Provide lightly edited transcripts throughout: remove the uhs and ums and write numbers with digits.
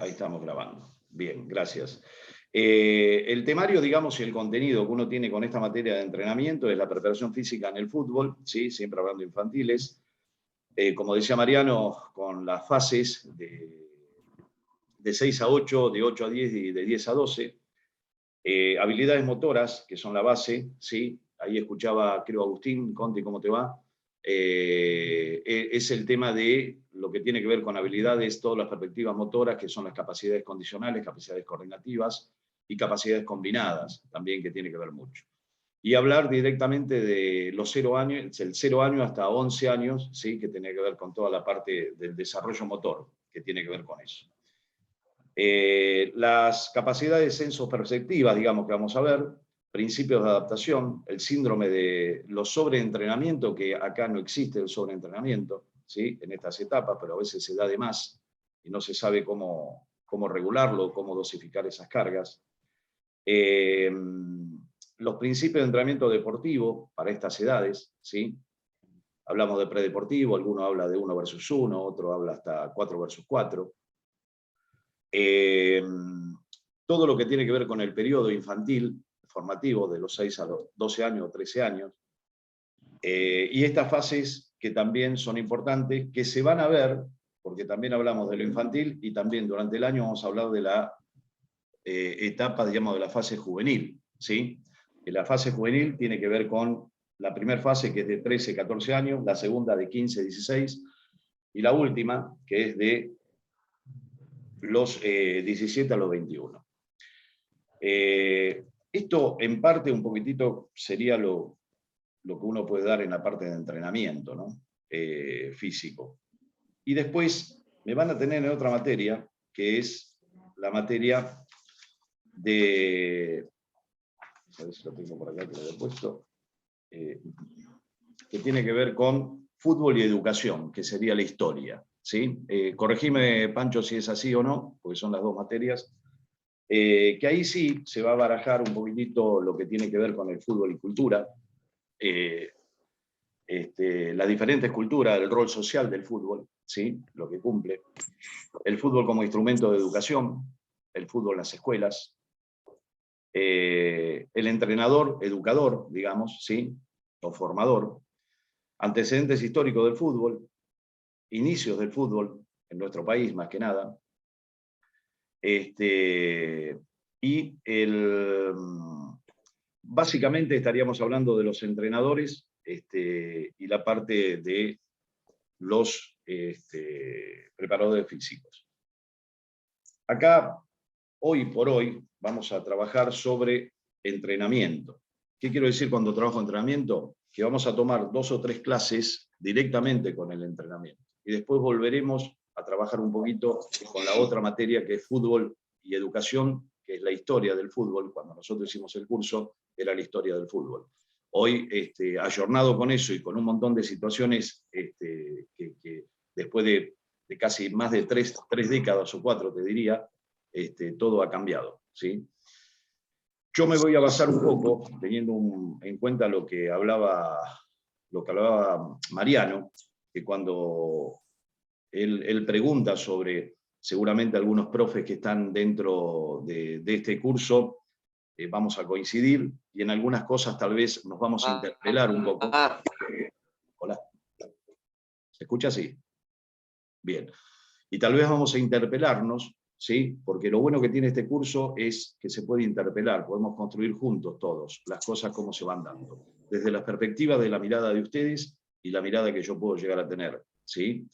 Ahí estamos grabando. Bien, gracias. El temario, digamos, y el contenido que uno tiene con esta materia de entrenamiento es la preparación física en el fútbol, ¿sí? Siempre hablando de infantiles. Como decía Mariano, con las fases de 6 a 8, de 8 a 10 y de 10 a 12. Habilidades motoras, que son la base, ¿sí? Ahí escuchaba, creo, Agustín, Conti, ¿cómo te va? Es el tema de lo que tiene que ver con habilidades, todas las perspectivas motoras, que son las capacidades condicionales, capacidades coordinativas y capacidades combinadas, también que tiene que ver mucho. Y hablar directamente de los 0 años, el 0 año hasta 11 años, ¿sí? Que tiene que ver con toda la parte del desarrollo motor, que tiene que ver con eso. Las capacidades sensoperceptivas, digamos, que vamos a ver, principios de adaptación, el síndrome de los sobreentrenamientos, que acá no existe el sobreentrenamiento, ¿sí? En estas etapas, pero a veces se da de más y no se sabe cómo regularlo, cómo dosificar esas cargas. Los principios de entrenamiento deportivo para estas edades, ¿sí? Hablamos de predeportivo, alguno habla de 1 versus 1, otro habla hasta 4 versus 4. Todo lo que tiene que ver con el periodo infantil, formativo, de los 6 a los 12 años o 13 años, y estas fases que también son importantes, que se van a ver, porque también hablamos de lo infantil, y también durante el año vamos a hablar de la etapa, digamos, de la fase juvenil, ¿sí? La fase juvenil tiene que ver con la primera fase, que es de 13 a 14 años, la segunda de 15 a 16, y la última, que es de los 17 a los 21. Esto en parte un poquitito sería lo que uno puede dar en la parte de entrenamiento, ¿no? Físico. Y después me van a tener en otra materia, que es la materia de... A ver si lo tengo por acá, que lo he puesto. Que tiene que ver con fútbol y educación, que sería la historia, ¿sí? Corregime, Pancho, si es así o no, porque son las dos materias. Que ahí sí se va a barajar un poquitito lo que tiene que ver con el fútbol y cultura, las diferentes culturas, el rol social del fútbol, ¿sí? Lo que cumple, el fútbol como instrumento de educación, el fútbol en las escuelas, el entrenador, educador, digamos, ¿sí? O formador, antecedentes históricos del fútbol, inicios del fútbol en nuestro país, más que nada, y básicamente estaríamos hablando de los entrenadores y la parte de los preparadores físicos. Acá, hoy por hoy, vamos a trabajar sobre entrenamiento. ¿Qué quiero decir cuando trabajo entrenamiento? Que vamos a tomar 2 o 3 clases directamente con el entrenamiento. Y después volveremos a trabajar un poquito con la otra materia, que es fútbol y educación, que es la historia del fútbol. Cuando nosotros hicimos el curso, era la historia del fútbol. Hoy, ayornado con eso y con un montón de situaciones que después de casi más de 3 décadas o 4, te diría, todo ha cambiado, ¿sí? Yo me voy a basar un poco, teniendo en cuenta lo que hablaba Mariano, que cuando él pregunta sobre, seguramente algunos profes que están dentro de este curso, vamos a coincidir, y en algunas cosas tal vez nos vamos a interpelar un poco. Hola. ¿Se escucha así? Bien. Y tal vez vamos a interpelarnos, ¿sí? Porque lo bueno que tiene este curso es que se puede interpelar, podemos construir juntos todos las cosas como se van dando, desde la perspectiva de la mirada de ustedes y la mirada que yo puedo llegar a tener, ¿sí?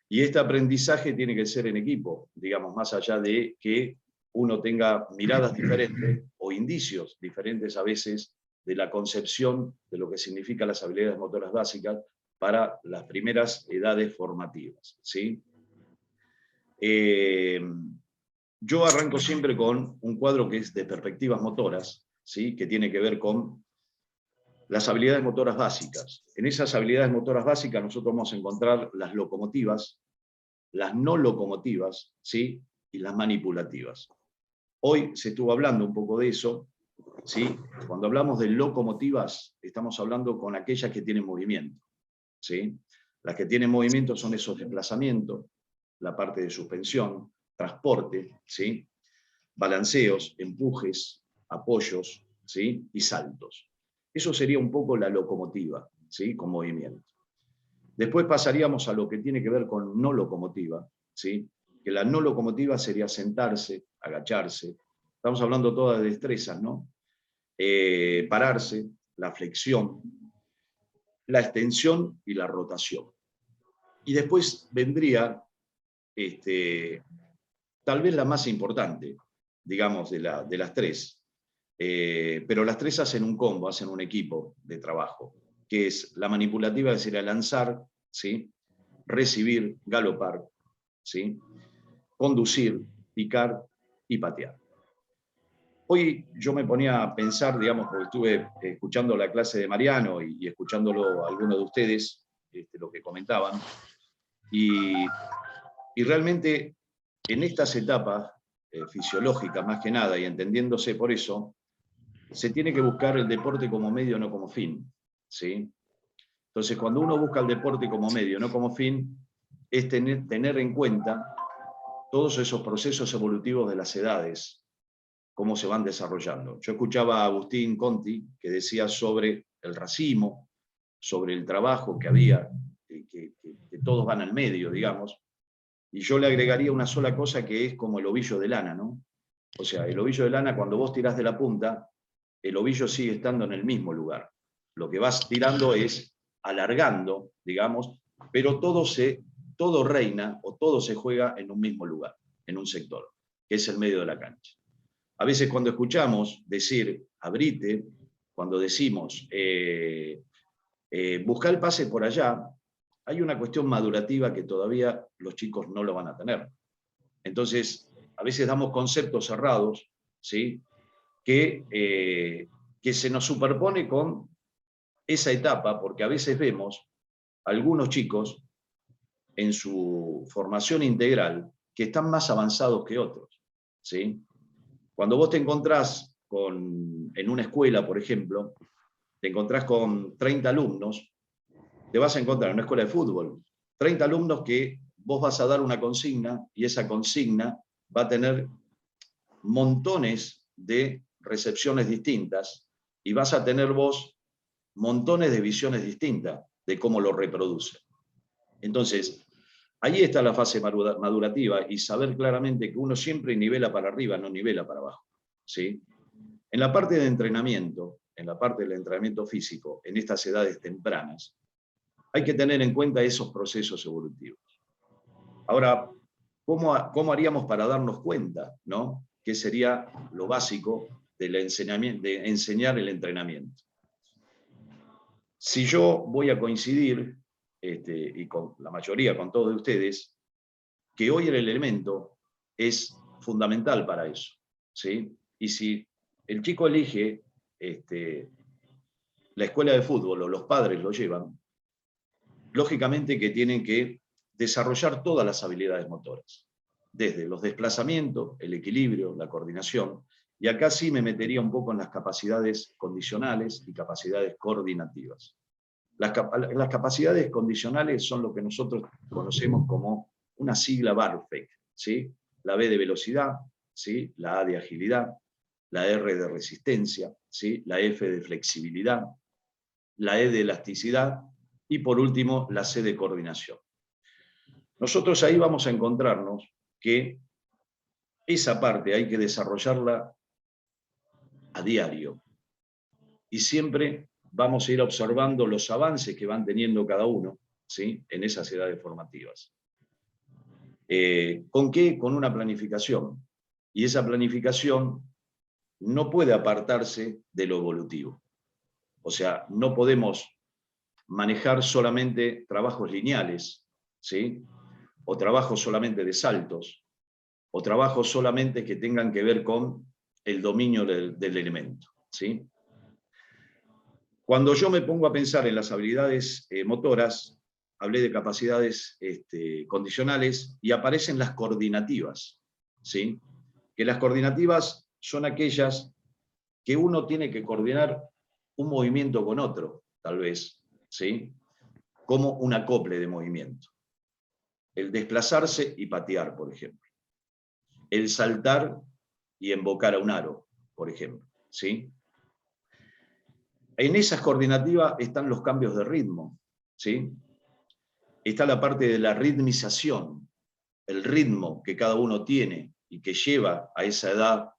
Y este aprendizaje tiene que ser en equipo, digamos, más allá de que uno tenga miradas diferentes o indicios diferentes a veces de la concepción de lo que significan las habilidades motoras básicas para las primeras edades formativas, ¿sí? Yo arranco siempre con un cuadro que es de perspectivas motoras, ¿sí? Que tiene que ver con las habilidades motoras básicas. En esas habilidades motoras básicas nosotros vamos a encontrar las locomotivas, las no locomotivas, ¿sí? Y las manipulativas. Hoy se estuvo hablando un poco de eso, ¿sí? Cuando hablamos de locomotivas, estamos hablando con aquellas que tienen movimiento, ¿sí? Las que tienen movimiento son esos desplazamientos, la parte de suspensión, transporte, ¿sí? Balanceos, empujes, apoyos, ¿sí? Y saltos. Eso sería un poco la locomotiva, ¿sí? Con movimiento. Después pasaríamos a lo que tiene que ver con no locomotiva, ¿sí? Que la no locomotiva sería sentarse, agacharse. Estamos hablando todas de destrezas, ¿no? Pararse, la flexión, la extensión y la rotación. Y después vendría tal vez la más importante, digamos, de las tres. Pero las tres hacen un combo, hacen un equipo de trabajo, que es la manipulativa, que sería lanzar, ¿sí? Recibir, galopar, ¿sí? Conducir, picar y patear. Hoy yo me ponía a pensar, digamos, porque estuve escuchando la clase de Mariano y escuchándolo a algunos de ustedes, lo que comentaban, y realmente en estas etapas fisiológicas más que nada, y entendiéndose por eso, se tiene que buscar el deporte como medio, no como fin, ¿sí? Entonces, cuando uno busca el deporte como medio, no como fin, es tener en cuenta todos esos procesos evolutivos de las edades, cómo se van desarrollando. Yo escuchaba a Agustín Conti, que decía sobre el racimo, sobre el trabajo que había, que todos van al medio, digamos, y yo le agregaría una sola cosa que es como el ovillo de lana, ¿no? O sea, el ovillo de lana, cuando vos tirás de la punta, el ovillo sigue estando en el mismo lugar. Lo que vas tirando es alargando, digamos, pero todo reina o todo se juega en un mismo lugar, en un sector, que es el medio de la cancha. A veces cuando escuchamos decir abrite, cuando decimos buscar el pase por allá, hay una cuestión madurativa que todavía los chicos no lo van a tener. Entonces, a veces damos conceptos cerrados, ¿sí? Que se nos superpone con esa etapa, porque a veces vemos algunos chicos en su formación integral que están más avanzados que otros, ¿sí? Cuando vos te encontrás en una escuela, por ejemplo, te encontrás con 30 alumnos, te vas a encontrar en una escuela de fútbol, 30 alumnos que vos vas a dar una consigna y esa consigna va a tener montones de recepciones distintas y vas a tener vos montones de visiones distintas de cómo lo reproduce. Entonces, ahí está la fase madurativa y saber claramente que uno siempre nivela para arriba, no nivela para abajo, ¿sí? En la parte de entrenamiento, en la parte del entrenamiento físico, en estas edades tempranas, hay que tener en cuenta esos procesos evolutivos. Ahora, ¿cómo haríamos para darnos cuenta, ¿no? ¿Qué sería lo básico de enseñar el entrenamiento? Si yo voy a coincidir, y con la mayoría, con todos ustedes, que hoy el elemento es fundamental para eso, ¿sí? Y si el chico elige la escuela de fútbol o los padres lo llevan, lógicamente que tienen que desarrollar todas las habilidades motoras, desde los desplazamientos, el equilibrio, la coordinación, y acá sí me metería un poco en las capacidades condicionales y capacidades coordinativas. Las capacidades condicionales son lo que nosotros conocemos como una sigla BARFEC, ¿sí? La B de velocidad, ¿sí? La A de agilidad, la R de resistencia, ¿sí? La F de flexibilidad, la E de elasticidad y por último la C de coordinación. Nosotros ahí vamos a encontrarnos que esa parte hay que desarrollarla a diario y siempre vamos a ir observando los avances que van teniendo cada uno, ¿sí? En esas edades formativas. ¿Con qué? Con una planificación. Y esa planificación no puede apartarse de lo evolutivo. O sea, no podemos manejar solamente trabajos lineales, ¿sí? O trabajos solamente de saltos, o trabajos solamente que tengan que ver con el dominio del elemento, ¿sí? Cuando yo me pongo a pensar en las habilidades motoras, hablé de capacidades condicionales y aparecen las coordinativas, ¿sí? Que las coordinativas son aquellas que uno tiene que coordinar un movimiento con otro, tal vez, ¿sí? Como un acople de movimiento. el desplazarse y patear, por ejemplo. El saltar y embocar a un aro, por ejemplo. ¿Sí? En esas coordinativas están los cambios de ritmo. ¿Sí? Está la parte de la ritmización, el ritmo que cada uno tiene y que lleva a esa edad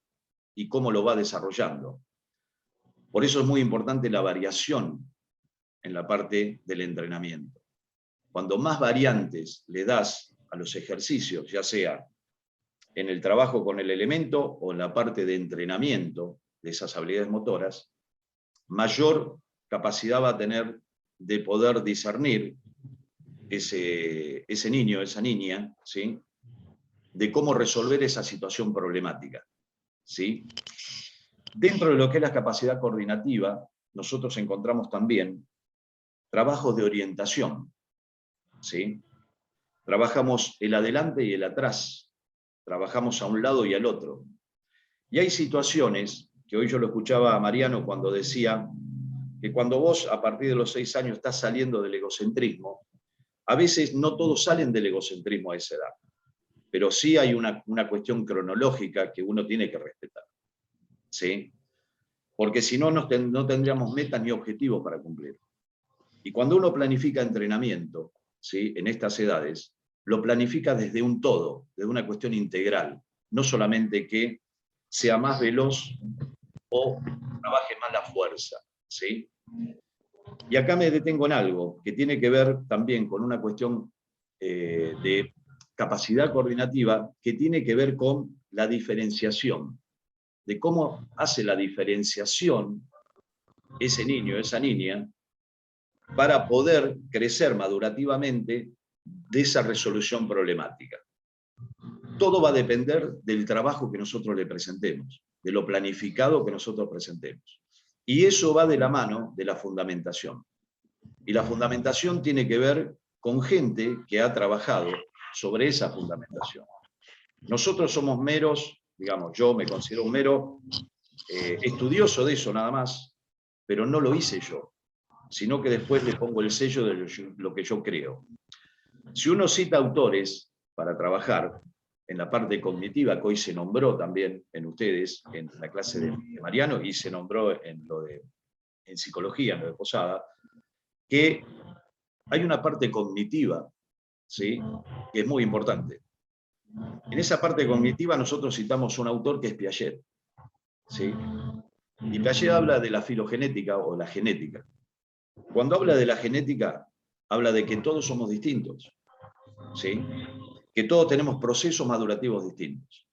y cómo lo va desarrollando. Por eso es muy importante la variación en la parte del entrenamiento. Cuando más variantes le das a los ejercicios, ya sea en el trabajo con el elemento o en la parte de entrenamiento de esas habilidades motoras, mayor capacidad va a tener de poder discernir ese niño, esa niña, ¿sí? De cómo resolver esa situación problemática. ¿Sí? Dentro de lo que es la capacidad coordinativa, nosotros encontramos también trabajos de orientación. ¿Sí? Trabajamos el adelante y el atrás, trabajamos a un lado y al otro. Y hay situaciones, que hoy yo lo escuchaba a Mariano cuando decía que cuando vos a partir de los 6 años estás saliendo del egocentrismo, a veces no todos salen del egocentrismo a esa edad, pero sí hay una cuestión cronológica que uno tiene que respetar. ¿Sí? Porque si no, no tendríamos metas ni objetivos para cumplir. Y cuando uno planifica entrenamiento, ¿sí? En estas edades, lo planifica desde un todo, desde una cuestión integral, no solamente que sea más veloz o trabaje más la fuerza. ¿Sí? Y acá me detengo en algo que tiene que ver también con una cuestión de capacidad coordinativa que tiene que ver con la diferenciación, de cómo hace la diferenciación ese niño, esa niña, para poder crecer madurativamente de esa resolución problemática. Todo va a depender del trabajo que nosotros le presentemos, de lo planificado que nosotros presentemos. Y eso va de la mano de la fundamentación. Y la fundamentación tiene que ver con gente que ha trabajado sobre esa fundamentación. Nosotros somos meros, digamos, yo me considero un mero estudioso de eso nada más, pero no lo hice yo, sino que después le pongo el sello de lo que yo creo. Si uno cita autores para trabajar en la parte cognitiva, que hoy se nombró también en ustedes, en la clase de Mariano, y se nombró en psicología, en lo de Posada, que hay una parte cognitiva, ¿sí? Que es muy importante. En esa parte cognitiva nosotros citamos un autor que es Piaget. ¿Sí? Y Piaget habla de la filogenética o la genética. Cuando habla de la genética, habla de que todos somos distintos. ¿Sí? Que todos tenemos procesos madurativos distintos.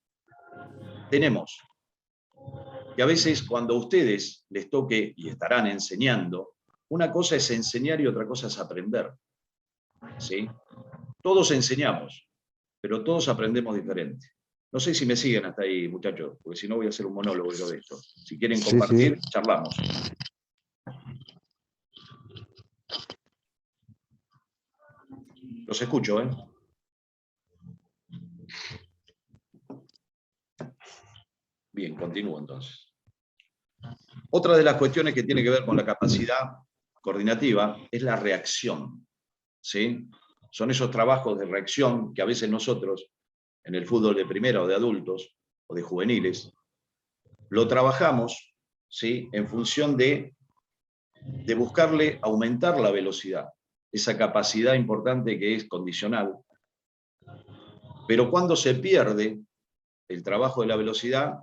Tenemos que a veces cuando a ustedes les toque y estarán enseñando, una cosa es enseñar y otra cosa es aprender. ¿Sí? Todos enseñamos, pero todos aprendemos diferente. No sé si me siguen hasta ahí, muchachos, porque si no voy a hacer un monólogo de esto. Si quieren compartir, sí. Charlamos. Los escucho, ¿eh? Bien, continúo entonces. Otra de las cuestiones que tiene que ver con la capacidad coordinativa es la reacción. ¿Sí? Son esos trabajos de reacción que a veces nosotros, en el fútbol de primera o de adultos o de juveniles, lo trabajamos, ¿sí? En función de buscarle aumentar la velocidad, esa capacidad importante que es condicional. Pero cuando se pierde el trabajo de la velocidad,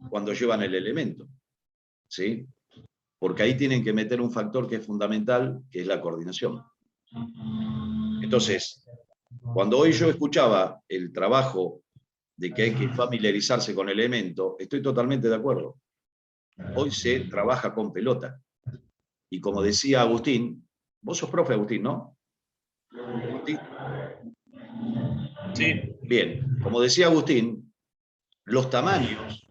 cuando llevan el elemento, ¿sí? Porque ahí tienen que meter un factor que es fundamental, que es la coordinación. Entonces, cuando hoy yo escuchaba el trabajo de que hay que familiarizarse con el elemento, estoy totalmente de acuerdo. Hoy se trabaja con pelota. Y como decía Agustín, vos sos profe, Agustín, ¿no? ¿Agustín? Sí. Bien, como decía Agustín, los tamaños,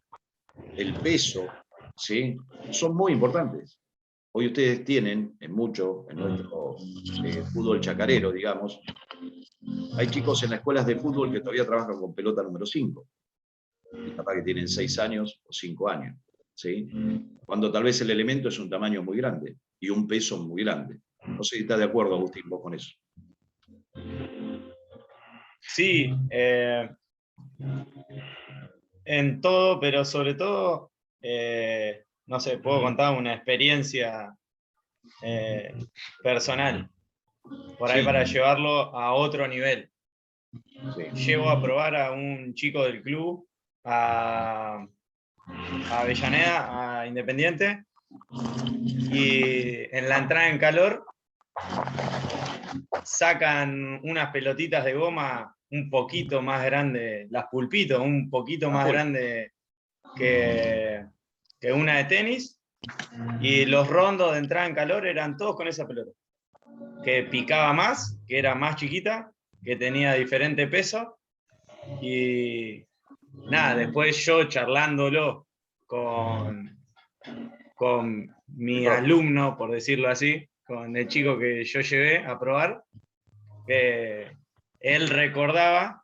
el peso, ¿sí? Son muy importantes. Hoy ustedes tienen, en nuestro fútbol chacarero, digamos, hay chicos en las escuelas de fútbol que todavía trabajan con pelota número 5. Y capaz que tienen 6 años o 5 años. ¿Sí? Cuando tal vez el elemento es un tamaño muy grande y un peso muy grande. No sé si está de acuerdo, Agustín, vos con eso. Sí, en todo, pero sobre todo, no sé, puedo contar una experiencia personal, por ahí Sí, para llevarlo a otro nivel. sí. Llego a probar a un chico del club, a Avellaneda, a Independiente, y en la entrada en calor sacan unas pelotitas de goma un poquito más grandes, las pulpitos, un poquito más grande que una de tenis, y los rondos de entrada en calor eran todos con esa pelota, que picaba más, que era más chiquita, que tenía diferente peso, y nada, después yo charlándolo con mi alumno, por decirlo así, con el chico que yo llevé a probar, él recordaba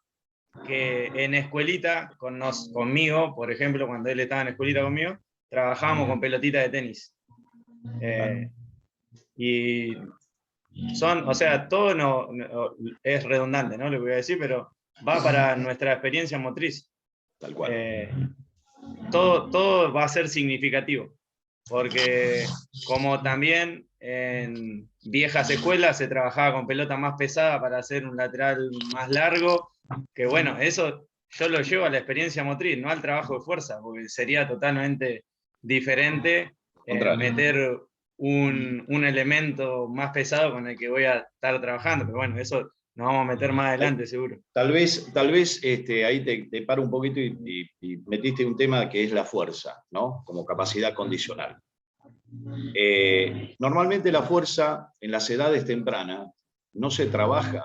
que en escuelita, conmigo, por ejemplo, cuando él estaba en escuelita conmigo, trabajábamos con pelotitas de tenis. Y son, o sea, todo es redundante, ¿no? Lo que voy a decir, pero va para nuestra experiencia motriz. Tal cual. Todo va a ser significativo, porque como también en viejas escuelas se trabajaba con pelota más pesada para hacer un lateral más largo, que bueno, eso yo lo llevo a la experiencia motriz, no al trabajo de fuerza, porque sería totalmente diferente meter un elemento más pesado con el que voy a estar trabajando, pero bueno, eso nos vamos a meter más adelante seguro. Tal vez ahí te paro un poquito y metiste un tema que es la fuerza, ¿no? Como capacidad condicional. Normalmente la fuerza en las edades tempranas no se trabaja,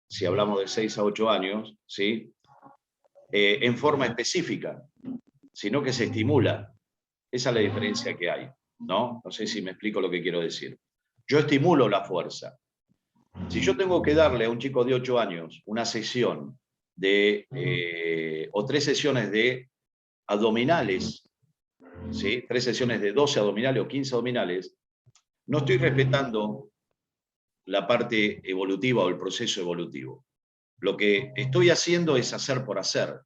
si hablamos de 6 a 8 años, ¿sí? En forma específica, sino que se estimula. Esa es la diferencia que hay, ¿no? No sé si me explico lo que quiero decir. Yo estimulo la fuerza. Si yo tengo que darle a un chico de 8 años una sesión o 3 sesiones de abdominales, ¿sí? 3 sesiones de 12 abdominales o 15 abdominales, no estoy respetando la parte evolutiva o el proceso evolutivo. Lo que estoy haciendo es hacer por hacer,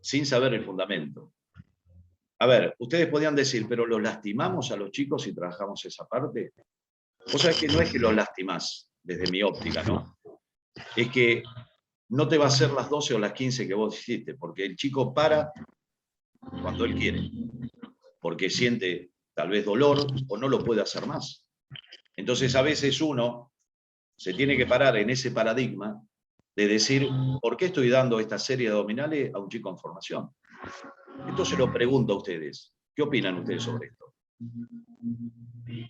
sin saber el fundamento. A ver, ustedes podían decir, pero ¿los lastimamos a los chicos si trabajamos esa parte? Vos sabés que no es que los lastimás, desde mi óptica, ¿no? Es que no te va a hacer las 12 o las 15 que vos hiciste, porque el chico para cuando él quiere, porque siente tal vez dolor o no lo puede hacer más. Entonces a veces uno se tiene que parar en ese paradigma de decir, ¿por qué estoy dando esta serie de abdominales a un chico en formación? Esto se lo pregunto a ustedes. ¿Qué opinan ustedes sobre esto?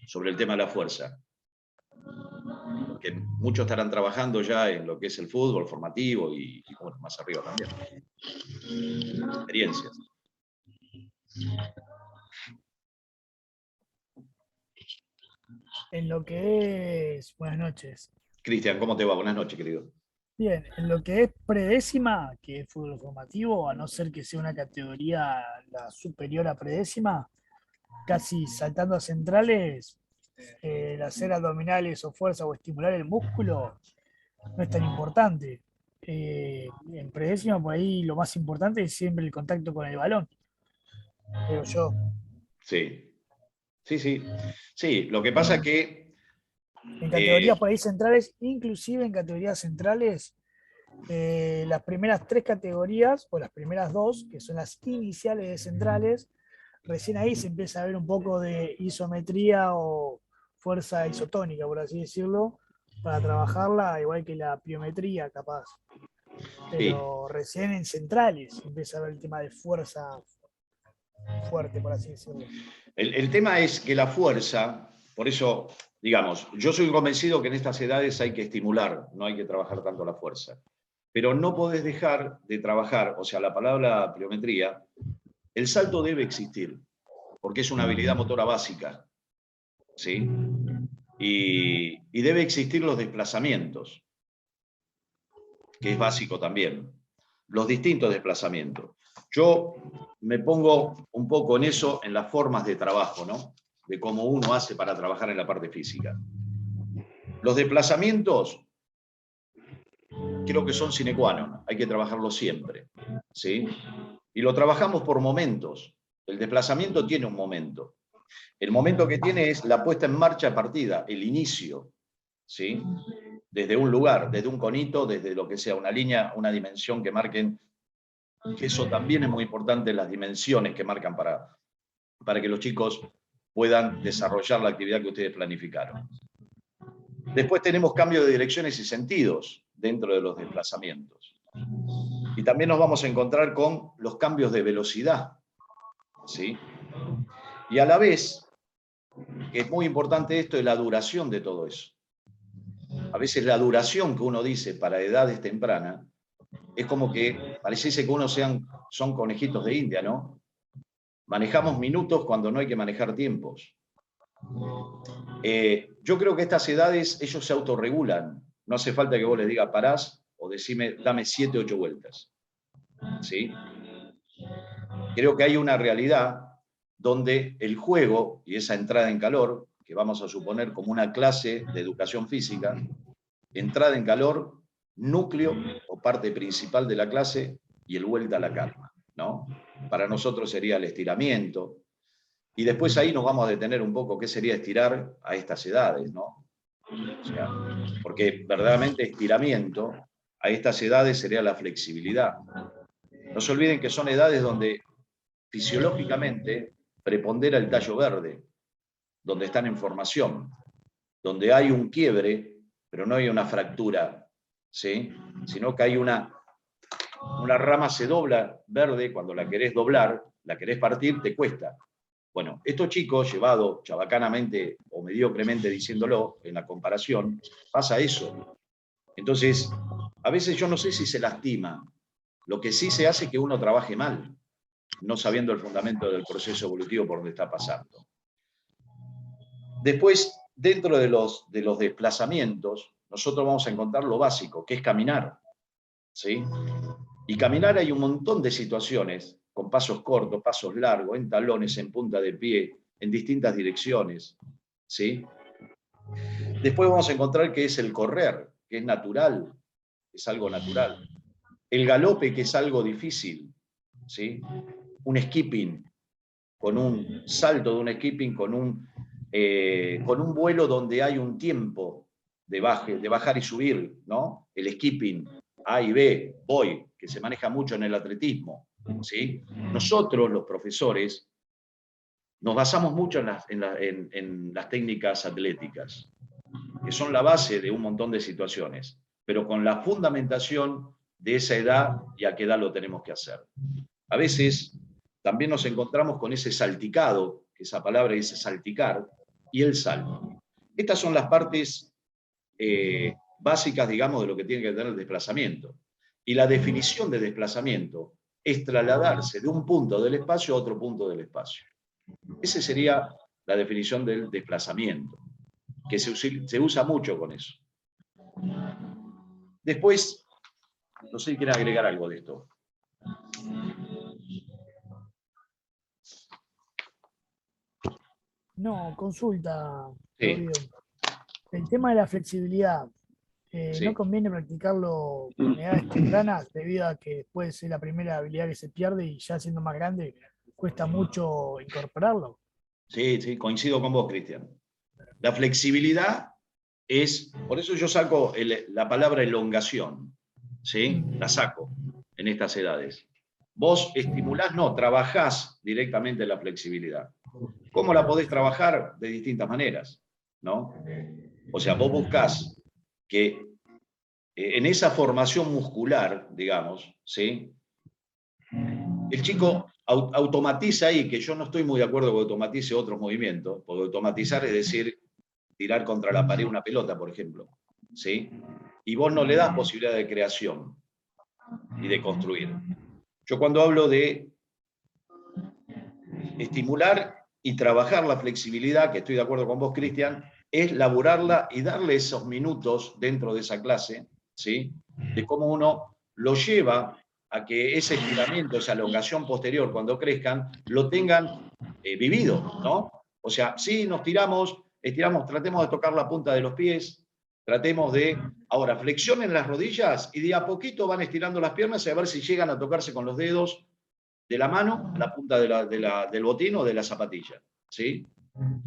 Sobre el tema de la fuerza. Porque muchos estarán trabajando ya en lo que es el fútbol formativo y bueno, más arriba también. Experiencias. En lo que es, buenas noches. Cristian, ¿cómo te va? Buenas noches, querido. Bien, en lo que es predécima, que es fútbol formativo, a no ser que sea una categoría la superior a predécima, casi saltando a centrales, el hacer abdominales o fuerza o estimular el músculo no es tan importante. En predécima, por ahí lo más importante es siempre el contacto con el balón, creo yo. Sí, sí, sí. Sí, lo que pasa es que... En categorías por ahí centrales, inclusive en categorías centrales, las primeras 3 categorías, o las primeras 2, que son las iniciales de centrales, recién ahí se empieza a ver un poco de isometría o fuerza isotónica, por así decirlo, para trabajarla, igual que la pliometría, capaz. Pero sí. recién en centrales empieza a ver el tema de fuerza fuerte, por así decirlo. El tema es que la fuerza, por eso, digamos, yo soy convencido que en estas edades hay que estimular, no hay que trabajar tanto la fuerza. Pero no podés dejar de trabajar, o sea, la palabra pliometría, el salto debe existir, porque es una habilidad motora básica, ¿sí? Y debe existir los desplazamientos, que es básico también, los distintos desplazamientos. Yo me pongo un poco en eso, en las formas de trabajo, ¿no? De cómo uno hace para trabajar en la parte física. Los desplazamientos creo que son sine qua non, hay que trabajarlo siempre, ¿sí? Y lo trabajamos por momentos. El desplazamiento tiene un momento. El momento que tiene es la puesta en marcha partida, el inicio, ¿sí? Desde un lugar, desde un conito, desde lo que sea, una línea, una dimensión que marquen, que eso también es muy importante, las dimensiones que marcan para que los chicos puedan desarrollar la actividad que ustedes planificaron. Después tenemos cambio de direcciones y sentidos dentro de los desplazamientos. Y también nos vamos a encontrar con los cambios de velocidad, ¿sí? Y a la vez, que es muy importante esto, es la duración de todo eso. A veces la duración que uno dice para edades tempranas es como que pareciese que uno son conejitos de India, ¿no? Manejamos minutos cuando no hay que manejar tiempos. Yo creo que estas edades, ellos se autorregulan. No hace falta que vos les digas parás o decime, dame 7, 8 vueltas. ¿Sí? Creo que hay una realidad donde el juego y esa entrada en calor, que vamos a suponer como una clase de educación física, entrada en calor, núcleo o parte principal de la clase y el vuelta a la calma, ¿no? Para nosotros sería el estiramiento, y después ahí nos vamos a detener un poco qué sería estirar a estas edades, ¿no? O sea, porque verdaderamente estiramiento a estas edades sería la flexibilidad. No se olviden que son edades donde fisiológicamente prepondera el tallo verde, donde están en formación, donde hay un quiebre, pero no hay una fractura, ¿sí? Sino que hay una rama se dobla verde, cuando la querés doblar, la querés partir, te cuesta. Bueno, estos chicos, llevado chabacanamente o mediocremente diciéndolo en la comparación, pasa eso. Entonces, a veces yo no sé si se lastima. Lo que sí se hace es que uno trabaje mal, no sabiendo el fundamento del proceso evolutivo por donde está pasando. Después, dentro de los desplazamientos, nosotros vamos a encontrar lo básico, que es caminar, ¿sí? Y caminar hay un montón de situaciones, con pasos cortos, pasos largos, en talones, en punta de pie, en distintas direcciones, ¿sí? Después vamos a encontrar que es el correr, que es natural, es algo natural. El galope, que es algo difícil, ¿sí? Un skipping, con un salto de un skipping, con un vuelo donde hay un tiempo de bajar y subir, ¿no? El skipping, A y B, voy, que se maneja mucho en el atletismo, ¿sí? Nosotros, los profesores, nos basamos mucho en las técnicas atléticas, que son la base de un montón de situaciones, pero con la fundamentación de esa edad y a qué edad lo tenemos que hacer. A veces también nos encontramos con ese salticado, que esa palabra dice salticar, y el salto. Estas son las partes básicas, digamos, de lo que tiene que tener el desplazamiento. Y la definición de desplazamiento es trasladarse de un punto del espacio a otro punto del espacio. Esa sería la definición del desplazamiento, que se usa mucho con eso. Después, no sé si quieren agregar algo de esto. No, consulta, Sí. Claudio. El tema de la flexibilidad, Sí. ¿no conviene practicarlo con edades tempranas debido a que puede ser la primera habilidad que se pierde y ya siendo más grande cuesta mucho incorporarlo? Sí, sí, coincido con vos, Cristian. La flexibilidad es, por eso yo saco la palabra elongación, ¿sí? La saco en estas edades. Vos estimulás, no, trabajás directamente la flexibilidad. ¿Cómo la podés trabajar? De distintas maneras, ¿no? O sea, vos buscás que en esa formación muscular, digamos, ¿sí? El chico automatiza ahí, que yo no estoy muy de acuerdo con que automatice otros movimientos, porque automatizar es decir, tirar contra la pared una pelota, por ejemplo, ¿sí? Y vos no le das posibilidad de creación y de construir. Yo cuando hablo de estimular y trabajar la flexibilidad, que estoy de acuerdo con vos, Cristian, es laburarla y darle esos minutos dentro de esa clase, ¿sí? De cómo uno lo lleva a que ese estiramiento, esa elongación posterior, cuando crezcan, lo tengan vivido, ¿no? O sea, sí, nos estiramos, tratemos de tocar la punta de los pies, Tratemos de, ahora, flexionen las rodillas y de a poquito van estirando las piernas y a ver si llegan a tocarse con los dedos de la mano, la punta del botín o de la zapatilla, ¿sí?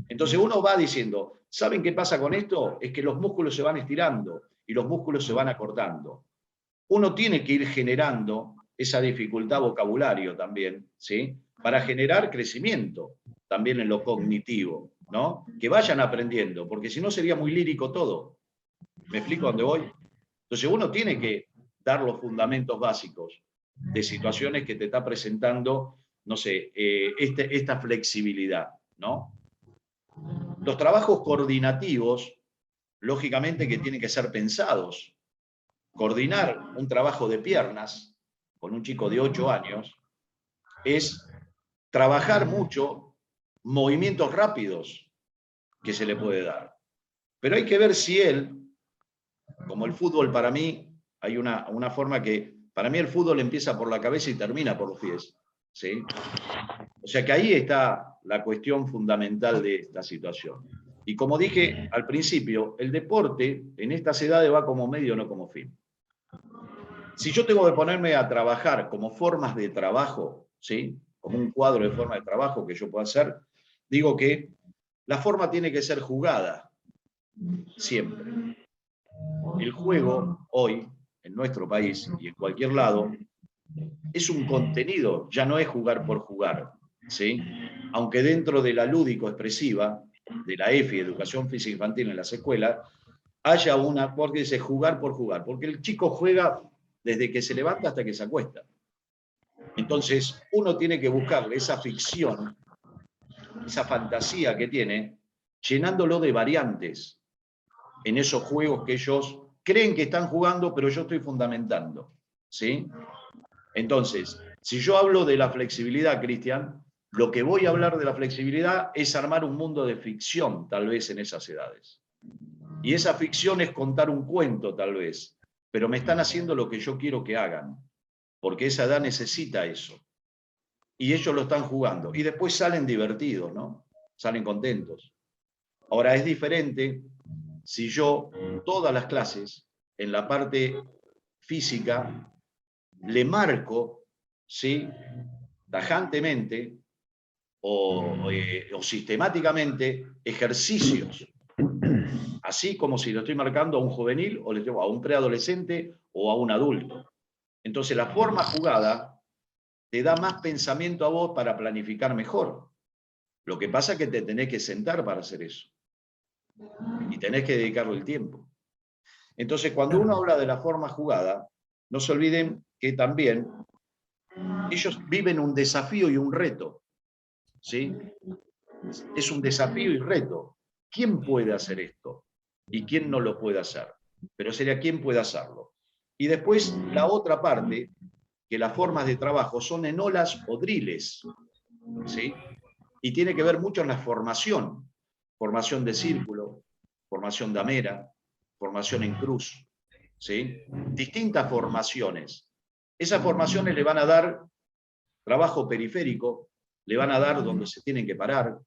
Entonces uno va diciendo, ¿saben qué pasa con esto? Es que los músculos se van estirando y los músculos se van acortando. Uno tiene que ir generando esa dificultad vocabulario también, ¿sí? Para generar crecimiento también en lo cognitivo, ¿no? Que vayan aprendiendo, porque si no sería muy lírico todo. ¿Me explico a dónde voy? Entonces uno tiene que dar los fundamentos básicos de situaciones que te está presentando, no sé, esta flexibilidad, ¿no? Los trabajos coordinativos, lógicamente que tienen que ser pensados. Coordinar un trabajo de piernas con un chico de 8 años es trabajar mucho movimientos rápidos que se le puede dar. Pero hay que ver si él, como el fútbol para mí, hay una forma que, para mí el fútbol empieza por la cabeza y termina por los pies, ¿sí? O sea que ahí está la cuestión fundamental de esta situación. Y como dije al principio, el deporte en estas edades va como medio, no como fin. Si yo tengo que ponerme a trabajar como formas de trabajo, ¿sí? Como un cuadro de formas de trabajo que yo pueda hacer, digo que la forma tiene que ser jugada, siempre. El juego hoy, en nuestro país y en cualquier lado, es un contenido, ya no es jugar por jugar, ¿sí? Aunque dentro de la lúdico-expresiva, de la EFI, Educación Física Infantil en las escuelas, haya una, porque dice jugar por jugar, porque el chico juega desde que se levanta hasta que se acuesta. Entonces, uno tiene que buscarle esa ficción, esa fantasía que tiene, llenándolo de variantes en esos juegos que ellos creen que están jugando, pero yo estoy fundamentando, ¿sí? Entonces, si yo hablo de la flexibilidad, Cristian, lo que voy a hablar de la flexibilidad es armar un mundo de ficción, tal vez en esas edades. Y esa ficción es contar un cuento, tal vez, pero me están haciendo lo que yo quiero que hagan, porque esa edad necesita eso. Y ellos lo están jugando. Y después salen divertidos, ¿no? Salen contentos. Ahora, es diferente si yo, todas las clases, en la parte física, le marco, ¿sí? Tajantemente o sistemáticamente ejercicios, así como si lo estoy marcando a un juvenil o a un preadolescente o a un adulto. Entonces la forma jugada te da más pensamiento a vos para planificar mejor. Lo que pasa es que te tenés que sentar para hacer eso. Y tenés que dedicarle el tiempo. Entonces, cuando uno habla de la forma jugada, no se olviden que también ellos viven un desafío y un reto, ¿sí? Es un desafío y reto. ¿Quién puede hacer esto? ¿Y quién no lo puede hacer? Pero sería quién puede hacerlo. Y después, la otra parte, que las formas de trabajo son en olas o driles, ¿sí? Y tiene que ver mucho en la formación. Formación de círculo, formación de amera, formación en cruz, ¿sí? Distintas formaciones. Esas formaciones le van a dar trabajo periférico, le van a dar donde se tienen que parar,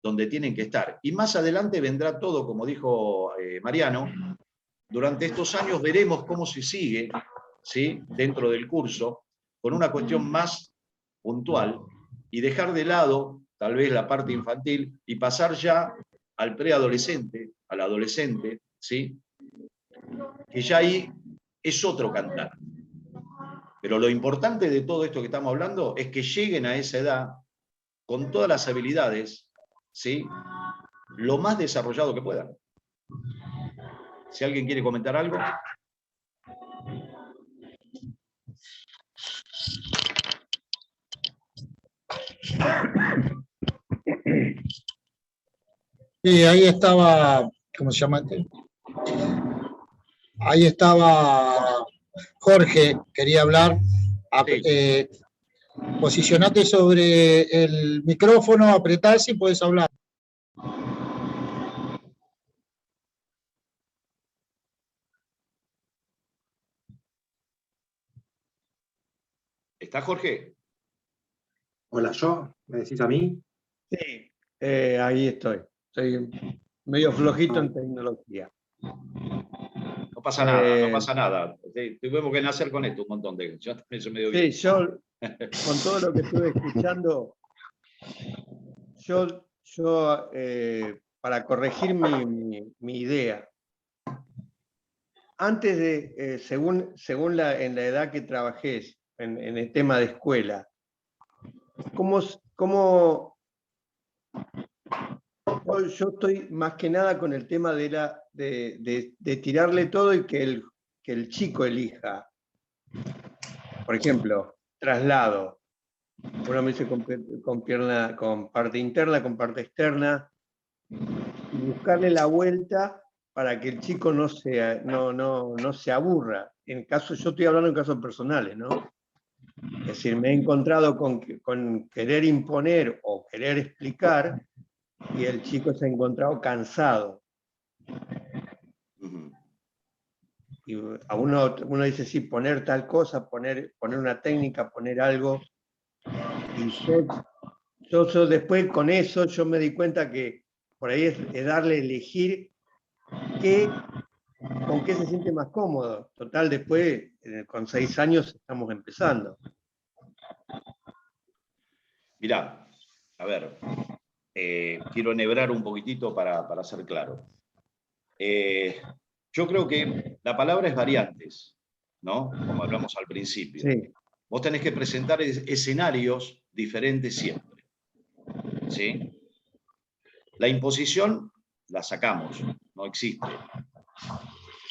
donde tienen que estar. Y más adelante vendrá todo, como dijo Mariano, durante estos años veremos cómo se sigue, ¿sí? Dentro del curso, con una cuestión más puntual y dejar de lado tal vez la parte infantil y pasar ya al preadolescente, al adolescente, ¿sí? Que ya ahí es otro cantar. Pero lo importante de todo esto que estamos hablando es que lleguen a esa edad con todas las habilidades, ¿sí? Lo más desarrollado que puedan. Si alguien quiere comentar algo. Sí, ahí estaba, ¿cómo se llama este? Ahí estaba Jorge, quería hablar. Sí. Posicionate sobre el micrófono, apretá si puedes hablar. ¿Está Jorge? Hola, ¿yo? ¿Me decís a mí? Sí, ahí estoy. Soy medio flojito en tecnología. pasa nada, no pasa nada. Tuvimos que nacer con esto un montón de... Yo también soy medio bien. Sí, yo, con todo lo que estuve escuchando, yo para corregir mi idea, antes de, según en la edad que trabajé en el tema de escuela, ¿cómo yo estoy más que nada con el tema de tirarle todo y que el chico elija? Por ejemplo, traslado. Uno me dice con pierna, con parte interna, con parte externa, y buscarle la vuelta para que el chico no se aburra. Yo estoy hablando en casos personales, ¿no? Es decir, me he encontrado con querer imponer o querer explicar, y el chico se ha encontrado cansado. Y a uno dice, sí, poner tal cosa, poner una técnica, poner algo. Y yo después con eso yo me di cuenta que por ahí es darle a elegir con qué se siente más cómodo. Total, después, con 6 años estamos empezando. Mirá, a ver, quiero enhebrar un poquitito para ser claro. Yo creo que la palabra es variantes, ¿no? Como hablamos al principio. Sí. Vos tenés que presentar escenarios diferentes siempre, ¿sí? La imposición la sacamos, no existe.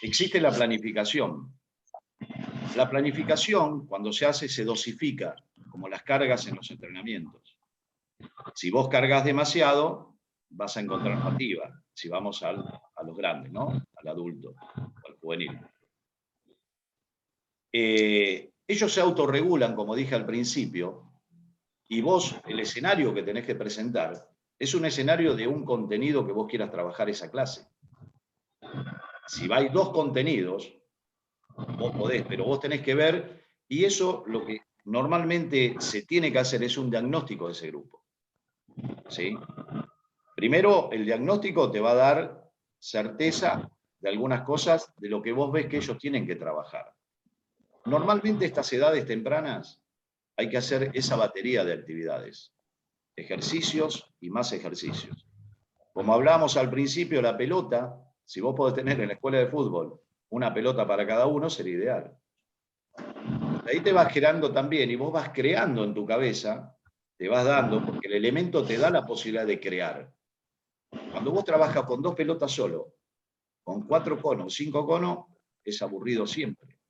Existe la planificación. La planificación, cuando se hace, se dosifica, como las cargas en los entrenamientos. Si vos cargas demasiado, vas a encontrar fatiga. Si vamos a los grandes, ¿no? Al adulto, al juvenil. Ellos se autorregulan, como dije al principio, y vos, el escenario que tenés que presentar, es un escenario de un contenido que vos quieras trabajar esa clase. Si hay 2 contenidos, vos podés, pero vos tenés que ver, y eso lo que normalmente se tiene que hacer es un diagnóstico de ese grupo. ¿Sí? Primero, el diagnóstico te va a dar certeza de algunas cosas de lo que vos ves que ellos tienen que trabajar. Normalmente estas edades tempranas hay que hacer esa batería de actividades, ejercicios y más ejercicios. Como hablábamos al principio, la pelota, si vos podés tener en la escuela de fútbol una pelota para cada uno, sería ideal. Ahí te vas creando también, y vos vas creando en tu cabeza, te vas dando, porque el elemento te da la posibilidad de crear. Cuando vos trabajas con 2 pelotas solo, con 4 conos, 5 conos, es aburrido siempre.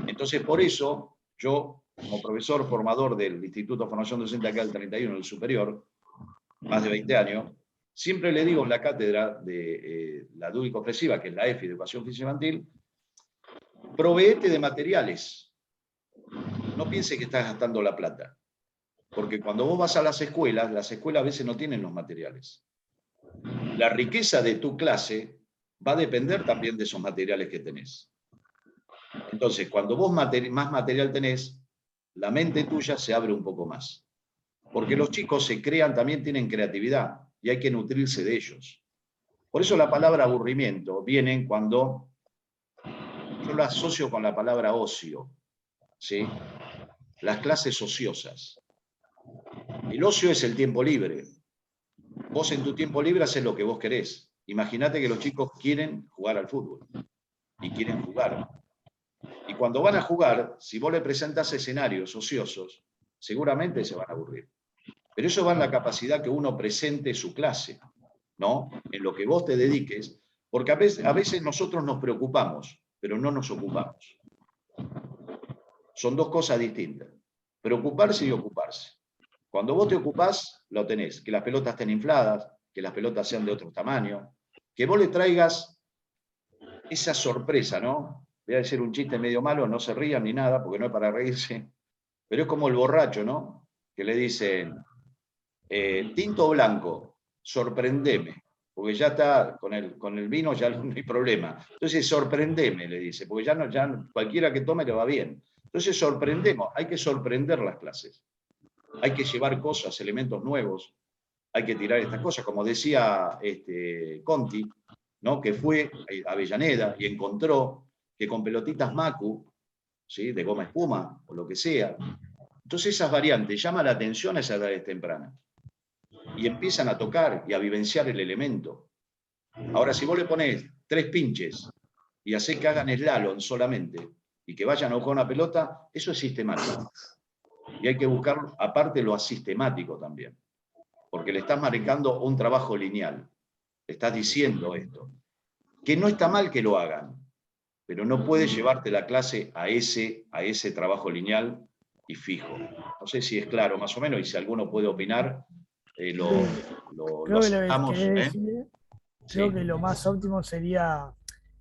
Entonces, por eso, yo, como profesor formador del Instituto de Formación Docente acá del 31, del Superior, más de 20 años, siempre le digo en la cátedra de la lúdico-expresiva, que es la EFI, Educación Física Infantil, proveete de materiales. No piense que estás gastando la plata. Porque cuando vos vas a las escuelas a veces no tienen los materiales. La riqueza de tu clase va a depender también de esos materiales que tenés. Entonces, cuando vos más material tenés, la mente tuya se abre un poco más. Porque los chicos se crean, también tienen creatividad, y hay que nutrirse de ellos. Por eso la palabra aburrimiento viene cuando yo lo asocio con la palabra ocio, ¿sí? Las clases ociosas. El ocio es el tiempo libre. Vos en tu tiempo libre haces lo que vos querés. Imagínate que los chicos quieren jugar al fútbol y quieren jugar. Y cuando van a jugar, si vos le presentás escenarios ociosos, seguramente se van a aburrir. Pero eso va en la capacidad que uno presente su clase, ¿no? En lo que vos te dediques, porque a veces nosotros nos preocupamos, pero no nos ocupamos. Son 2 cosas distintas. Preocuparse y ocuparse. Cuando vos te ocupás, lo tenés. Que las pelotas estén infladas, que las pelotas sean de otro tamaño, que vos le traigas esa sorpresa, ¿no? Voy a decir un chiste medio malo, no se rían ni nada, porque no es para reírse, pero es como el borracho, ¿no? Que le dicen, tinto o blanco, sorprendeme, porque ya está, con el vino ya no hay problema. Entonces, sorprendeme, le dice, porque ya cualquiera que tome le va bien. Entonces, sorprendemos, hay que sorprender las clases. Hay que llevar cosas, elementos nuevos, hay que tirar estas cosas. Como decía Conti, ¿no? Que fue a Avellaneda y encontró que con pelotitas Macu, ¿sí? De goma espuma o lo que sea, entonces esas variantes llaman la atención a esas edades tempranas y empiezan a tocar y a vivenciar el elemento. Ahora, si vos le ponés 3 pinches y hacés que hagan slalom solamente y que vayan a buscar una pelota, eso es sistemático. Y hay que buscar, aparte, lo asistemático también. Porque le estás marcando un trabajo lineal. Le estás diciendo esto. Que no está mal que lo hagan, pero no puedes llevarte la clase a ese trabajo lineal y fijo. No sé si es claro más o menos, y si alguno puede opinar, lo Creo que lo que aceptamos. querés decir, creo Sí, que lo más óptimo sería,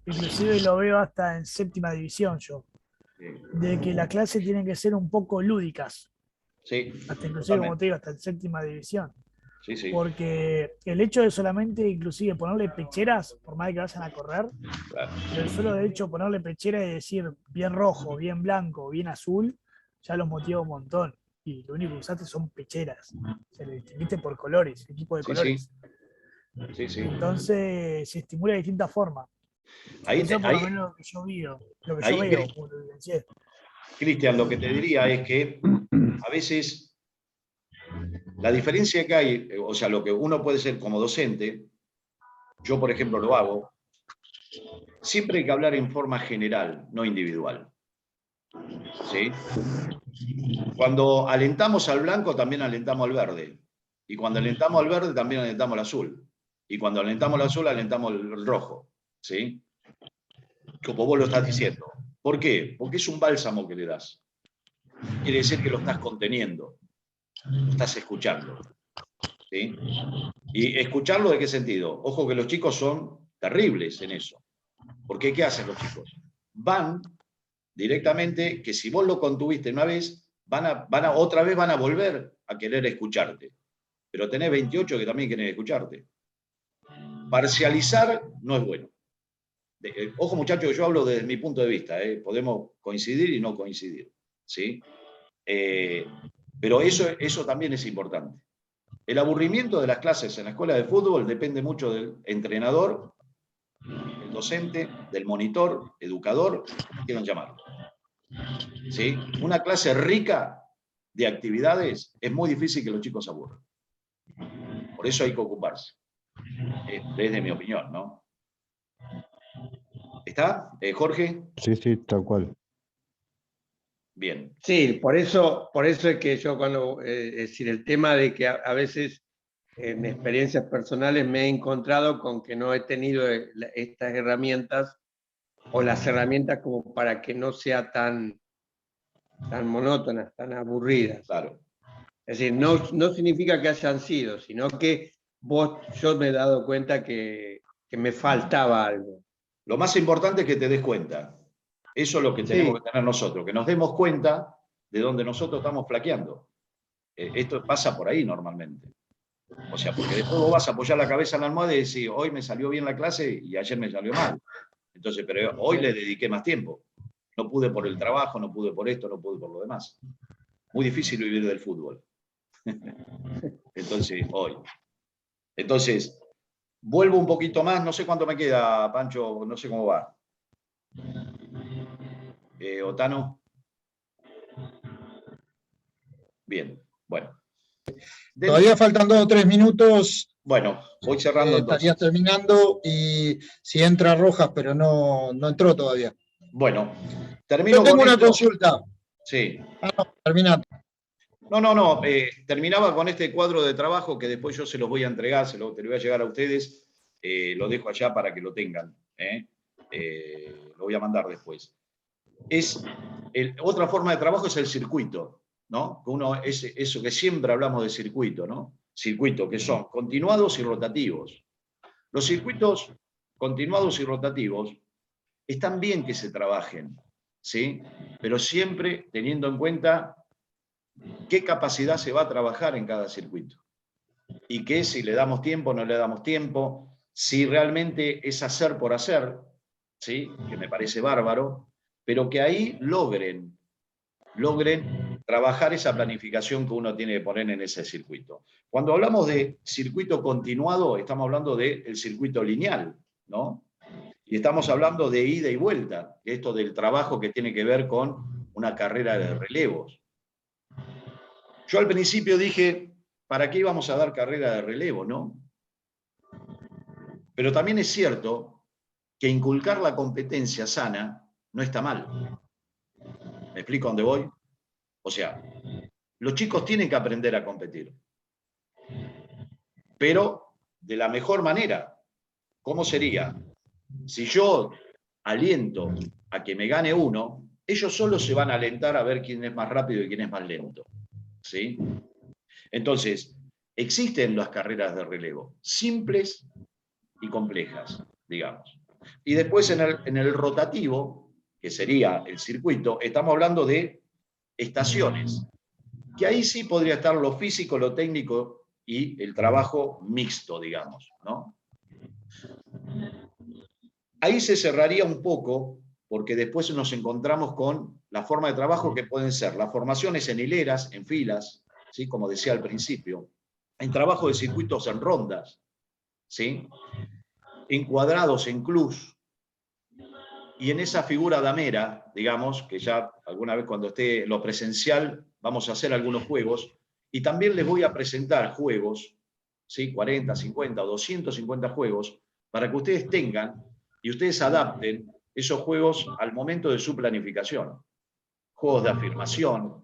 inclusive lo veo hasta en séptima división yo, sí, de que las clases tienen que ser un poco lúdicas, sí, hasta inclusive, como totalmente. te digo, hasta en séptima división. Sí, sí, Porque el hecho de solamente inclusive ponerle pecheras, por más de que vayan a correr, claro. el solo de hecho ponerle pecheras y decir bien rojo, bien blanco, bien azul, ya los motiva un montón. Y lo único que usaste son pecheras. Se le distinguiste por colores, equipo de Sí, sí, colores. sí, sí. Entonces se estimula de distintas formas. Eso por lo Ahí, menos lo que yo veo, ahí, como lo vivencié. Cristian, lo que te diría es que a veces la diferencia que hay, o sea, lo que uno puede ser como docente, yo por ejemplo lo hago, siempre hay que hablar en forma general, no individual. ¿Sí? Cuando alentamos al blanco, también alentamos al verde. Y cuando alentamos al verde, también alentamos al azul. Y cuando alentamos al azul, alentamos el rojo. ¿Sí? Como vos lo estás diciendo. ¿Por qué? Porque es un bálsamo que le das. Quiere decir que lo estás conteniendo, lo estás escuchando. ¿Sí? ¿Y escucharlo de qué sentido? Ojo que los chicos son terribles en eso. Porque ¿qué hacen los chicos? Van directamente, que si vos lo contuviste una vez, otra vez van a volver a querer escucharte. Pero tenés 28 que también quieren escucharte. Parcializar no es bueno. Ojo muchachos, que yo hablo desde mi punto de vista, podemos coincidir y no coincidir. ¿Sí? Pero eso también es importante. El aburrimiento de las clases en la escuela de fútbol depende mucho del entrenador, del docente, del monitor, educador, como quieran llamarlo. ¿Sí? Una clase rica de actividades es muy difícil que los chicos se aburran. Por eso hay que ocuparse. Desde mi opinión, ¿no? ¿Está, Jorge? Sí, sí, tal cual. Bien. Sí, por eso es que yo cuando, es decir, el tema de que a veces en experiencias personales me he encontrado con que no he tenido estas herramientas o las herramientas como para que no sea tan monótonas, tan aburridas. Claro. Es decir, no significa que hayan sido, sino que yo me he dado cuenta que me faltaba algo. Lo más importante es que te des cuenta. Eso es lo que tenemos que tener nosotros, que nos demos cuenta de donde nosotros estamos flaqueando. Esto pasa por ahí normalmente. O sea, porque después vos vas a apoyar la cabeza en la almohada y decir, hoy me salió bien la clase y ayer me salió mal. Entonces, pero hoy le dediqué más tiempo. No pude por el trabajo, no pude por esto, no pude por lo demás. Muy difícil vivir del fútbol. Entonces, hoy. Entonces, vuelvo un poquito más, no sé cuánto me queda, Pancho, no sé cómo va. Otano. Bien, bueno. Todavía faltan 2 o 3 minutos. Bueno, voy cerrando entonces. Estarías terminando y si entra Rojas, pero no entró todavía. Bueno, termino Yo tengo con una esto. consulta. Sí. No, termina. No, terminaba con este cuadro de trabajo que después yo se los voy a entregar, te lo voy a llegar a ustedes, lo dejo allá para que lo tengan. Lo voy a mandar después. Otra forma de trabajo es el circuito, ¿no? Eso que siempre hablamos de circuito, ¿no? Circuito, que son continuados y rotativos. Los circuitos continuados y rotativos están bien que se trabajen, ¿sí? Pero siempre teniendo en cuenta qué capacidad se va a trabajar en cada circuito. Y que si le damos tiempo, no le damos tiempo, si realmente es hacer por hacer, ¿sí? Que me parece bárbaro, pero que ahí logren trabajar esa planificación que uno tiene que poner en ese circuito. Cuando hablamos de circuito continuado, estamos hablando del circuito lineal, ¿no? Y estamos hablando de ida y vuelta, esto del trabajo que tiene que ver con una carrera de relevos. Yo al principio dije, ¿para qué íbamos a dar carrera de relevo, no? Pero también es cierto que inculcar la competencia sana no está mal. ¿Me explico a dónde voy? O sea, los chicos tienen que aprender a competir, pero de la mejor manera. ¿Cómo sería? Si yo aliento a que me gane uno, ellos solos se van a alentar a ver quién es más rápido y quién es más lento. ¿Sí? Entonces, existen las carreras de relevo, simples y complejas, digamos. Y después en el rotativo, que sería el circuito, estamos hablando de estaciones, que ahí sí podría estar lo físico, lo técnico y el trabajo mixto, digamos, ¿no? Ahí se cerraría un poco, porque después nos encontramos con la forma de trabajo que pueden ser las formaciones en hileras, en filas, ¿sí? Como decía al principio, en trabajo de circuitos en rondas, ¿sí? En cuadrados, en clubs, y en esa figura damera, digamos, que ya alguna vez cuando esté lo presencial vamos a hacer algunos juegos, y también les voy a presentar juegos, ¿sí? 40, 50 o 250 juegos, para que ustedes tengan y ustedes adapten esos juegos al momento de su planificación. Juegos de afirmación,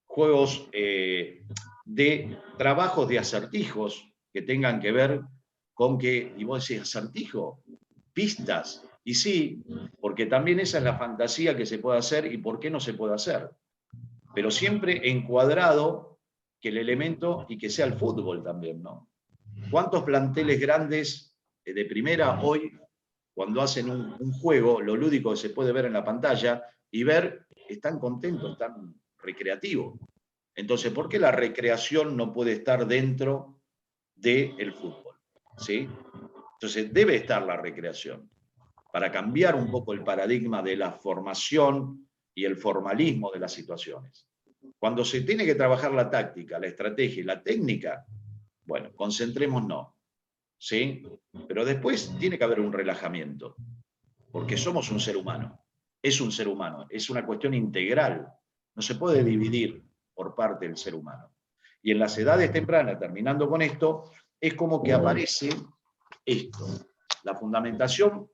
juegos de trabajos de acertijos que tengan que ver con que, y vos decís, acertijo, pistas, y sí, porque también esa es la fantasía que se puede hacer y por qué no se puede hacer. Pero siempre encuadrado que el elemento y que sea el fútbol también, ¿no? ¿Cuántos planteles grandes de primera hoy, cuando hacen un juego, lo lúdico que se puede ver en la pantalla, y ver, están contentos, están recreativos? Entonces, ¿por qué la recreación no puede estar dentro del fútbol? ¿Sí? Entonces, debe estar la recreación, para cambiar un poco el paradigma de la formación y el formalismo de las situaciones. Cuando se tiene que trabajar la táctica, la estrategia y la técnica, bueno, concentrémonos, ¿sí? Pero después tiene que haber un relajamiento, porque somos un ser humano, es un ser humano, es una cuestión integral, no se puede dividir por parte del ser humano. Y en las edades tempranas, terminando con esto, es como que aparece esto, la fundamentación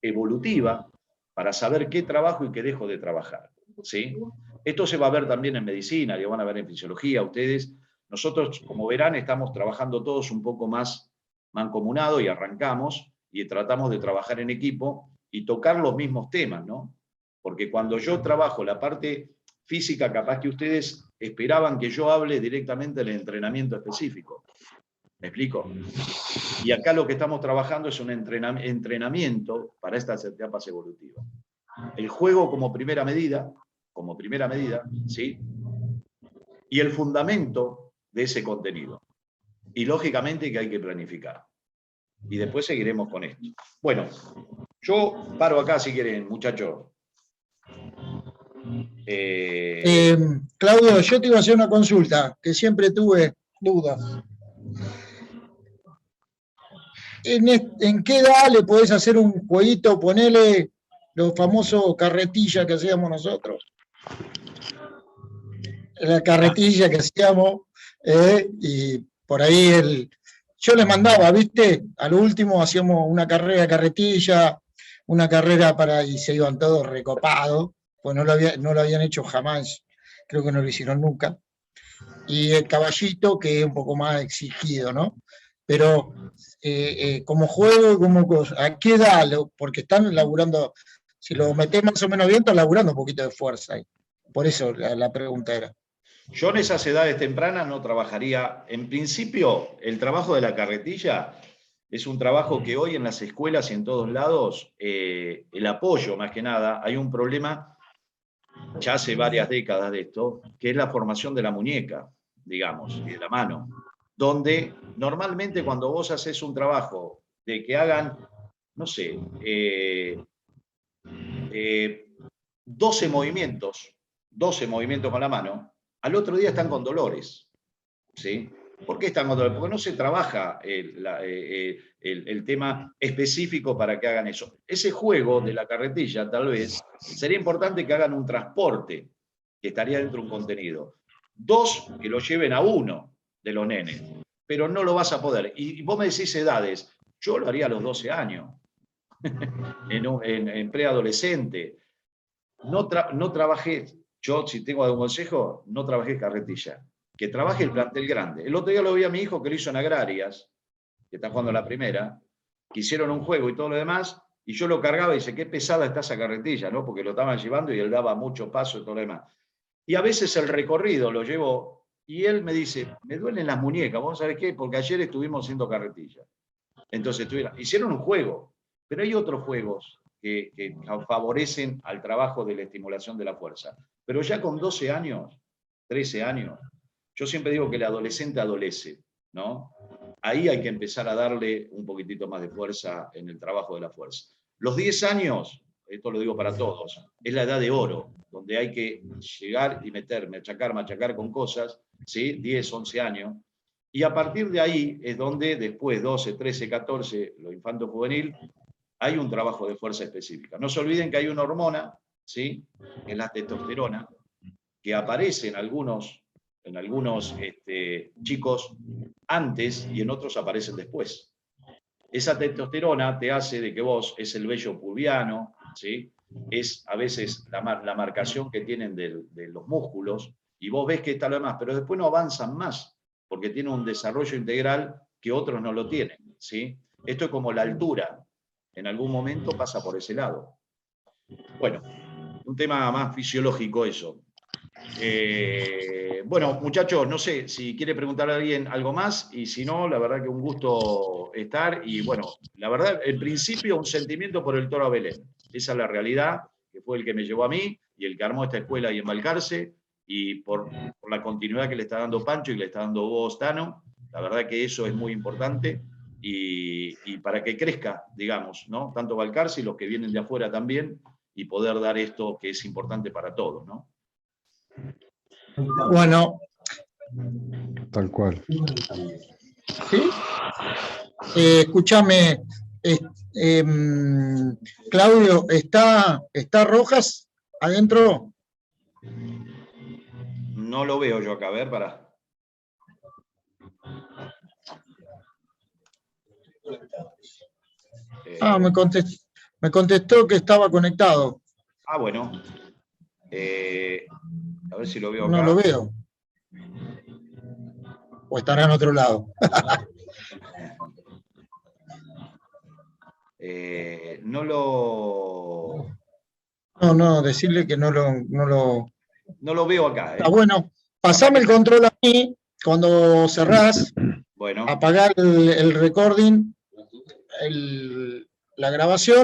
evolutiva para saber qué trabajo y qué dejo de trabajar, ¿sí? Esto se va a ver también en medicina, lo van a ver en fisiología ustedes. Nosotros, como verán, estamos trabajando todos un poco más mancomunado y arrancamos y tratamos de trabajar en equipo y tocar los mismos temas, ¿no? Porque cuando yo trabajo la parte física, capaz que ustedes esperaban que yo hable directamente del entrenamiento específico. ¿Me explico? Y acá lo que estamos trabajando es un entrenamiento para estas etapas evolutivas. El juego como primera medida, ¿sí? Y el fundamento de ese contenido. Y lógicamente que hay que planificar. Y después seguiremos con esto. Bueno, yo paro acá si quieren, muchachos. Claudio, yo te iba a hacer una consulta, que siempre tuve dudas. ¿En qué edad le podés hacer un jueguito, ponele los famosos carretillas que hacíamos nosotros? La carretilla que hacíamos, y por ahí yo les mandaba, ¿viste? A lo último hacíamos una carrera de carretilla, una carrera y se iban todos recopados, pues no lo habían hecho jamás, creo que no lo hicieron nunca. Y el caballito, que es un poco más exigido, ¿no? Pero como juego, ¿a qué edad? Porque están laburando, si lo metés más o menos bien, están laburando un poquito de fuerza ahí. Por eso la pregunta era. Yo en esas edades tempranas no trabajaría. En principio, el trabajo de la carretilla es un trabajo que hoy en las escuelas y en todos lados, el apoyo más que nada, hay un problema ya hace varias décadas de esto, que es la formación de la muñeca, digamos, y de la mano, donde normalmente cuando vos haces un trabajo de que hagan, no sé, 12 movimientos con la mano, al otro día están con dolores, ¿sí? ¿Por qué están controlados? Porque no se trabaja el tema específico para que hagan eso. Ese juego de la carretilla, tal vez, sería importante que hagan un transporte, que estaría dentro de un contenido. 2, que lo lleven a uno de los nenes, pero no lo vas a poder. Y vos me decís edades, yo lo haría a los 12 años, en preadolescente. No trabajé, yo si tengo algún consejo, no trabajé carretilla. Que trabaje el plantel grande. El otro día lo vi a mi hijo que lo hizo en Agrarias, que está jugando la primera, que hicieron un juego y todo lo demás, y yo lo cargaba y dice, qué pesada está esa carretilla, ¿no? Porque lo estaban llevando y él daba mucho paso y todo lo demás. Y a veces el recorrido lo llevo, y él me dice, me duelen las muñecas, ¿vos sabés qué? Porque ayer estuvimos haciendo carretilla. Entonces hicieron un juego, pero hay otros juegos que favorecen al trabajo de la estimulación de la fuerza. Pero ya con 12 años, 13 años, yo siempre digo que el adolescente adolece, ¿no? Ahí hay que empezar a darle un poquitito más de fuerza en el trabajo de la fuerza. Los 10 años, esto lo digo para todos, es la edad de oro, donde hay que llegar y meter, machacar con cosas, ¿sí? 10, 11 años. Y a partir de ahí es donde después, 12, 13, 14, lo infanto juvenil, hay un trabajo de fuerza específica. No se olviden que hay una hormona, ¿sí? Que es la testosterona, que aparece en algunos chicos antes y en otros aparecen después. Esa testosterona te hace de que vos, es el vello pubiano, ¿sí? Es a veces la marcación que tienen de los músculos, y vos ves que está lo demás, pero después no avanzan más, porque tienen un desarrollo integral que otros no lo tienen, ¿sí? Esto es como la altura, en algún momento pasa por ese lado. Bueno, un tema más fisiológico eso. Bueno, muchachos, no sé si quiere preguntar a alguien algo más, y si no, la verdad que un gusto estar, y bueno, la verdad, en principio un sentimiento por el Toro Belén. Esa es la realidad, que fue el que me llevó a mí, y el que armó esta escuela ahí en Balcarce, y por la continuidad que le está dando Pancho y que le está dando vos, Tano, la verdad que eso es muy importante, y para que crezca, digamos, ¿no? Tanto Balcarce y los que vienen de afuera también, y poder dar esto que es importante para todos, ¿no? Bueno. Tal cual. ¿Sí? Escúchame, Claudio, ¿está Rojas adentro? No lo veo yo acá, a ver, para. Me contestó que estaba conectado. Ah, bueno. A ver si lo veo acá. No lo veo. O estará en otro lado. No lo... No, decirle que no lo... No lo veo acá. Está bueno. Pasame el control a mí cuando cerrás. Bueno. Apagar el recording, la grabación.